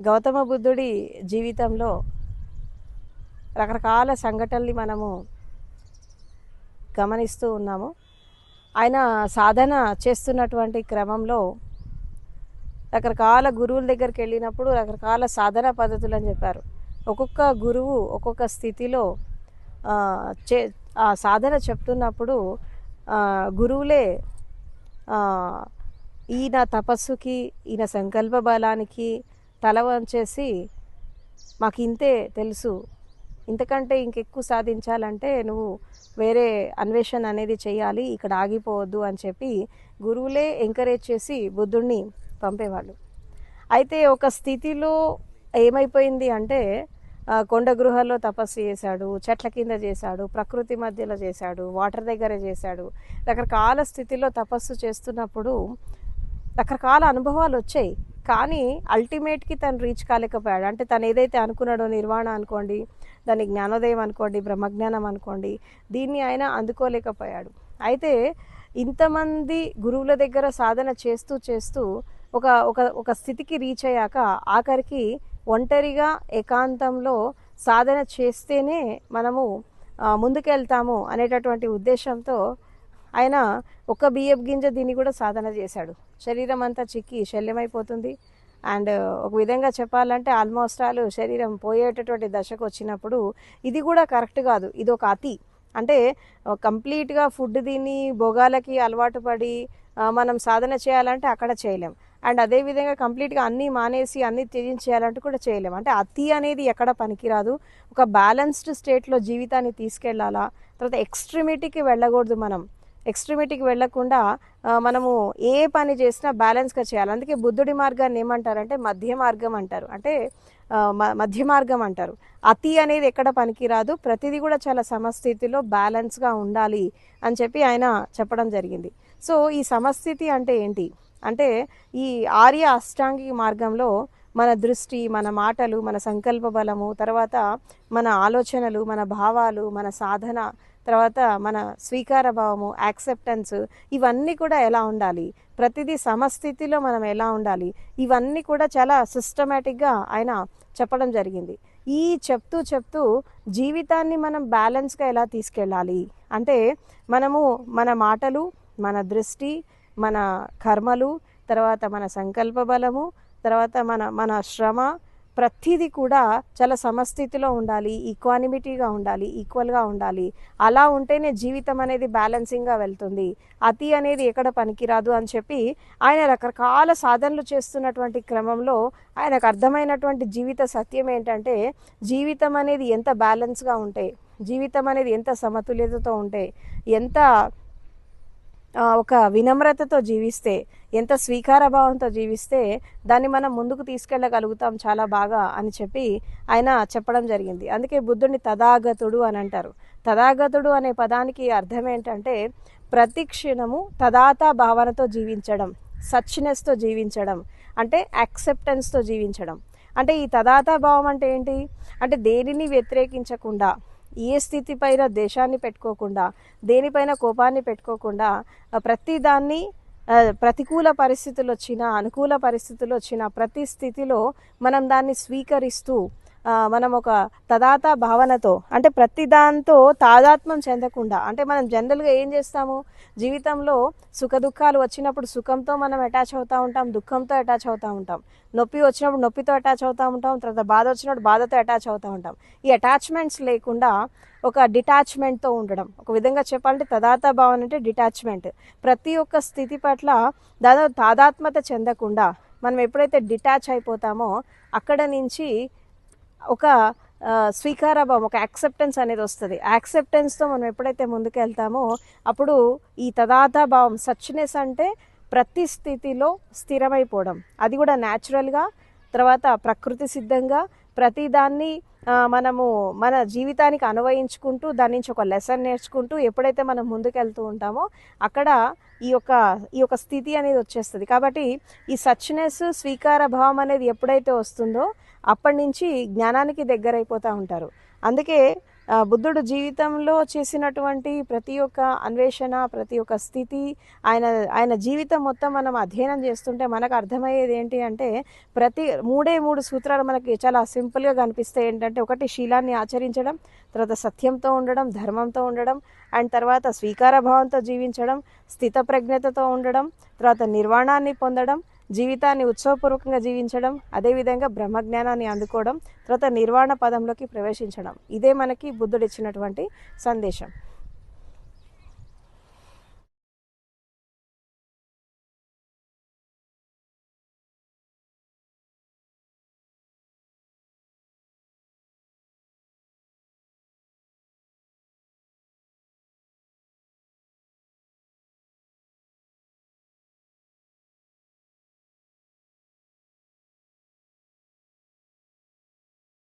గౌతమ బుద్ధుడి జీవితంలో రకరకాల సంఘటనల్ని మనము గమనిస్తూ ఉన్నాము. ఆయన సాధన చేస్తున్నటువంటి క్రమంలో రకరకాల గురువుల దగ్గరికి వెళ్ళినప్పుడు రకరకాల సాధన పద్ధతులు అని చెప్పారు. ఒక్కొక్క గురువు ఒక్కొక్క స్థితిలో ఆ సాధన చెప్తున్నప్పుడు గురువులే ఈయన తపస్సుకి, ఈయన సంకల్ప బలానికి తల వంచేసి మాకు ఇంతే తెలుసు, ఇంతకంటే ఇంకెక్కువ సాధించాలంటే నువ్వు వేరే అన్వేషణ అనేది చేయాలి, ఇక్కడ ఆగిపోవద్దు అని చెప్పి గురువులే ఎంకరేజ్ చేసి బుద్ధుడిని పంపేవాళ్ళు. అయితే ఒక స్థితిలో ఏమైపోయింది అంటే కొండ గృహాల్లో తపస్సు చేశాడు, చెట్ల కింద చేశాడు, ప్రకృతి మధ్యలో చేశాడు, వాటర్ దగ్గర చేశాడు. రకరకాల స్థితిలో తపస్సు చేస్తున్నప్పుడు రకరకాల అనుభవాలు వచ్చాయి. కానీ అల్టిమేట్కి తను రీచ్ కాలేకపోయాడు. అంటే తను ఏదైతే అనుకున్నాడో, నిర్వాణ అనుకోండి, దాన్ని జ్ఞానోదయం అనుకోండి, బ్రహ్మజ్ఞానం అనుకోండి, దీన్ని ఆయన అందుకోలేకపోయాడు. అయితే ఇంతమంది గురువుల దగ్గర సాధన చేస్తూ చేస్తూ ఒక ఒక ఒక స్థితికి రీచ్ అయ్యాక ఆఖరికి ఒంటరిగా ఏకాంతంలో సాధన చేస్తేనే మనము ముందుకెళ్తాము అనేటటువంటి ఉద్దేశంతో ఆయన ఒక బియ్యపు గింజ దీన్ని కూడా సాధన చేశాడు. శరీరం అంతా చిక్కి శల్యమైపోతుంది. అండ్ ఒక విధంగా చెప్పాలంటే ఆల్మోస్ట్ ఆల్ శరీరం పోయేటటువంటి దశకు వచ్చినప్పుడు ఇది కూడా కరెక్ట్ కాదు, ఇది ఒక అతి. అంటే కంప్లీట్గా ఫుడ్ తిని భోగాలకి అలవాటు పడి మనం సాధన చేయాలంటే అక్కడ చేయలేం. అండ్ అదేవిధంగా కంప్లీట్గా అన్నీ మానేసి అన్నీ త్యజించేయాలంటే కూడా చేయలేం. అంటే అతి అనేది ఎక్కడ పనికిరాదు. ఒక బ్యాలెన్స్డ్ స్టేట్లో జీవితాన్ని తీసుకెళ్లాలా. తర్వాత ఎక్స్ట్రీమిటీకి వెళ్ళకూడదు. మనం ఎక్స్ట్రీమిటీకి వెళ్లకుండా మనము ఏ పని చేసినా బ్యాలెన్స్గా చేయాలి. అందుకే బుద్ధుడి మార్గాన్ని ఏమంటారంటే మధ్య మార్గం అంటారు. అంటే మధ్య మార్గం అంటారు. అతి అనేది ఎక్కడ పనికిరాదు, ప్రతిదీ కూడా చాలా సమస్థితిలో బ్యాలెన్స్గా ఉండాలి అని చెప్పి ఆయన చెప్పడం జరిగింది. సో ఈ సమస్థితి అంటే ఏంటి అంటే ఈ ఆర్య అష్టాంగిక మార్గంలో మన దృష్టి, మన మాటలు, మన సంకల్ప బలము, తర్వాత మన ఆలోచనలు, మన భావాలు, మన సాధన, తర్వాత మన స్వీకార భావము, యాక్సెప్టెన్స్, ఇవన్నీ కూడా ఎలా ఉండాలి, ప్రతిదీ సమస్థితిలో మనం ఎలా ఉండాలి, ఇవన్నీ కూడా చాలా సిస్టమేటిక్గా ఆయన చెప్పడం జరిగింది. ఈ చెప్తూ జీవితాన్ని మనం బ్యాలెన్స్గా ఎలా తీసుకెళ్ళాలి అంటే మనము మన మాటలు, మన దృష్టి, మన కర్మలు, తర్వాత మన సంకల్ప బలము, తర్వాత మన శ్రమ, ప్రతిదీ కూడా చాలా సమస్థితిలో ఉండాలి, ఈక్వానిమిటీగా ఉండాలి, ఈక్వల్గా ఉండాలి. అలా ఉంటేనే జీవితం అనేది బ్యాలెన్సింగ్గా వెళ్తుంది. అతి అనేది ఎక్కడ పనికిరాదు అని చెప్పి ఆయన రకరకాల సాధనలు చేస్తున్నటువంటి క్రమంలో ఆయనకు అర్థమైనటువంటి జీవిత సత్యం ఏంటంటే జీవితం అనేది ఎంత బ్యాలెన్స్గా ఉంటే, జీవితం అనేది ఎంత సమతుల్యతతో ఉంటే, ఎంత ఒక వినమ్రతతో జీవిస్తే, ఎంత స్వీకార భావంతో జీవిస్తే దాన్ని మనం ముందుకు తీసుకెళ్ళగలుగుతాం చాలా బాగా అని చెప్పి ఆయన చెప్పడం జరిగింది. అందుకే బుద్ధుడిని తథాగతుడు అని అంటారు. తథాగతుడు అనే పదానికి అర్థం ఏంటంటే ప్రతి క్షణము తదాత భావనతో జీవించడం, సచ్నెస్తో జీవించడం, అంటే యాక్సెప్టెన్స్తో జీవించడం. అంటే ఈ తదాత భావం అంటే ఏంటి అంటే దేనిని వ్యతిరేకించకుండా, ఏ స్థితిపైన దేశాన్ని పెట్టుకోకుండా, దేనిపైన కోపాన్ని పెట్టుకోకుండా, ప్రతిదాన్ని ప్రతికూల పరిస్థితులు వచ్చినా, అనుకూల పరిస్థితులు వచ్చినా ప్రతి స్థితిలో మనం దాన్ని స్వీకరిస్తూ మనం ఒక తదాత భావనతో, అంటే ప్రతి దాంతో తాదాత్మ్యం చెందకుండా, అంటే మనం జనరల్గా ఏం చేస్తాము జీవితంలో సుఖ దుఃఖాలు వచ్చినప్పుడు సుఖంతో మనం అటాచ్ అవుతూ ఉంటాం, దుఃఖంతో అటాచ్ అవుతూ ఉంటాం, నొప్పి వచ్చినప్పుడు నొప్పితో అటాచ్ అవుతూ ఉంటాం, తర్వాత బాధ వచ్చినప్పుడు బాధతో అటాచ్ అవుతూ ఉంటాం. ఈ అటాచ్మెంట్స్ లేకుండా ఒక డిటాచ్మెంట్తో ఉండడం, ఒక విధంగా చెప్పాలంటే తదాత భావన అంటే డిటాచ్మెంట్. ప్రతి ఒక్క స్థితి పట్ల దాదాపు తాదాత్మత చెందకుండా మనం ఎప్పుడైతే డిటాచ్ అయిపోతామో అక్కడ నుంచి ఒక స్వీకారభావం, ఒక యాక్సెప్టెన్స్ అనేది వస్తుంది. యాక్సెప్టెన్స్తో మనం ఎప్పుడైతే ముందుకు వెళ్తామో అప్పుడు ఈ తదాత భావం, సచ్నెస్ అంటే ప్రతి స్థితిలో స్థిరమైపోవడం, అది కూడా న్యాచురల్గా, తర్వాత ప్రకృతి సిద్ధంగా ప్రతిదాన్ని మనము మన జీవితానికి అన్వయించుకుంటూ దాని నుంచి ఒక లెసన్ నేర్చుకుంటూ ఎప్పుడైతే మనం ముందుకెళ్తూ ఉంటామో అక్కడ ఈ యొక్క స్థితి అనేది వచ్చేస్తుంది. కాబట్టి ఈ సచ్నెస్, స్వీకార భావం అనేది ఎప్పుడైతే వస్తుందో అప్పటి నుంచి జ్ఞానానికి దగ్గరైపోతూ ఉంటారు. అందుకే బుద్ధుడు జీవితంలో చేసినటువంటి ప్రతి ఒక్క అన్వేషణ, ప్రతి ఒక్క స్థితి, ఆయన ఆయన జీవితం మొత్తం మనం అధ్యయనం చేస్తుంటే మనకు అర్థమయ్యేది ఏంటి అంటే, మూడే 3 సూత్రాలు మనకి చాలా సింపుల్‌గా కనిపిస్తాయి. ఏంటంటే, ఒకటి శీలాన్ని ఆచరించడం, తర్వాత సత్యంతో ఉండడం, ధర్మంతో ఉండడం, అండ్ తర్వాత స్వీకార భావంతో జీవించడం, స్థితప్రజ్ఞతతో ఉండడం, తర్వాత నిర్వాణాన్ని పొందడం, జీవితాన్ని ఉత్సవపూర్వకంగా జీవించడం, అదేవిధంగా బ్రహ్మజ్ఞానాన్ని అందుకోవడం, తర్వాత నిర్వాణ పదంలోకి ప్రవేశించడం. ఇదే మనకి బుద్ధుడు ఇచ్చినటువంటి సందేశం.